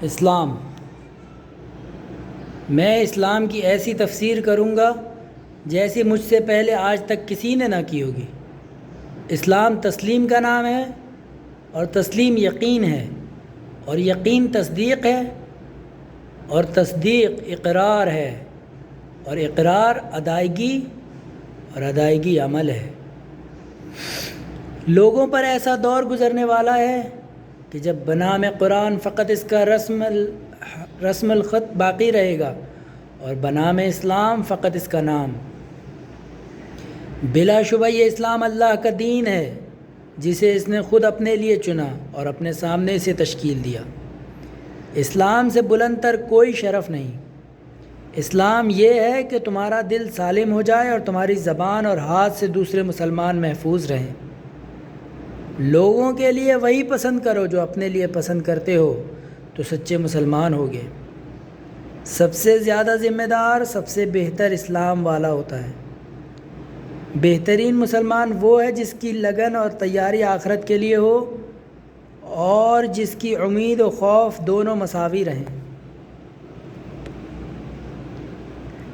اسلام، میں اسلام کی ایسی تفسیر کروں گا جیسی مجھ سے پہلے آج تک کسی نے نہ کی ہوگی۔ اسلام تسلیم کا نام ہے، اور تسلیم یقین ہے، اور یقین تصدیق ہے، اور تصدیق اقرار ہے، اور اقرار ادائیگی، اور ادائیگی عمل ہے۔ لوگوں پر ایسا دور گزرنے والا ہے کہ جب بنام قرآن فقط اس کا رسم الخط باقی رہے گا، اور بنام اسلام فقط اس کا نام۔ بلا شبہ یہ اسلام اللہ کا دین ہے جسے اس نے خود اپنے لیے چنا اور اپنے سامنے سے تشکیل دیا۔ اسلام سے بلند تر کوئی شرف نہیں۔ اسلام یہ ہے کہ تمہارا دل سالم ہو جائے اور تمہاری زبان اور ہاتھ سے دوسرے مسلمان محفوظ رہیں۔ لوگوں کے لیے وہی پسند کرو جو اپنے لیے پسند کرتے ہو تو سچے مسلمان ہوگے۔ سب سے زیادہ ذمہ دار سب سے بہتر اسلام والا ہوتا ہے۔ بہترین مسلمان وہ ہے جس کی لگن اور تیاری آخرت کے لیے ہو، اور جس کی امید و خوف دونوں مساوی رہیں۔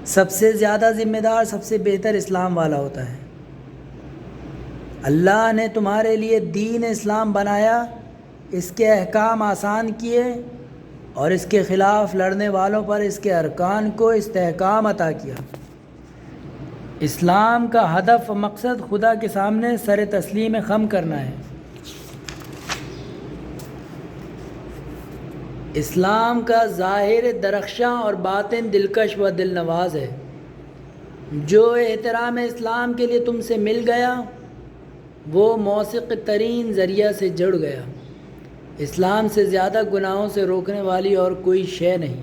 سب سے زیادہ ذمہ دار سب سے بہتر اسلام والا ہوتا ہے۔ اللہ نے تمہارے لیے دین اسلام بنایا، اس کے احکام آسان کیے، اور اس کے خلاف لڑنے والوں پر اس کے ارکان کو استحکام عطا کیا۔ اسلام کا ہدف و مقصد خدا کے سامنے سر تسلیم خم کرنا ہے۔ اسلام کا ظاہر درخشاں اور باطن دلکش و دل نواز ہے۔ جو احترام اسلام کے لیے تم سے مل گیا وہ موثق ترین ذریعہ سے جڑ گیا۔ اسلام سے زیادہ گناہوں سے روکنے والی اور کوئی شے نہیں۔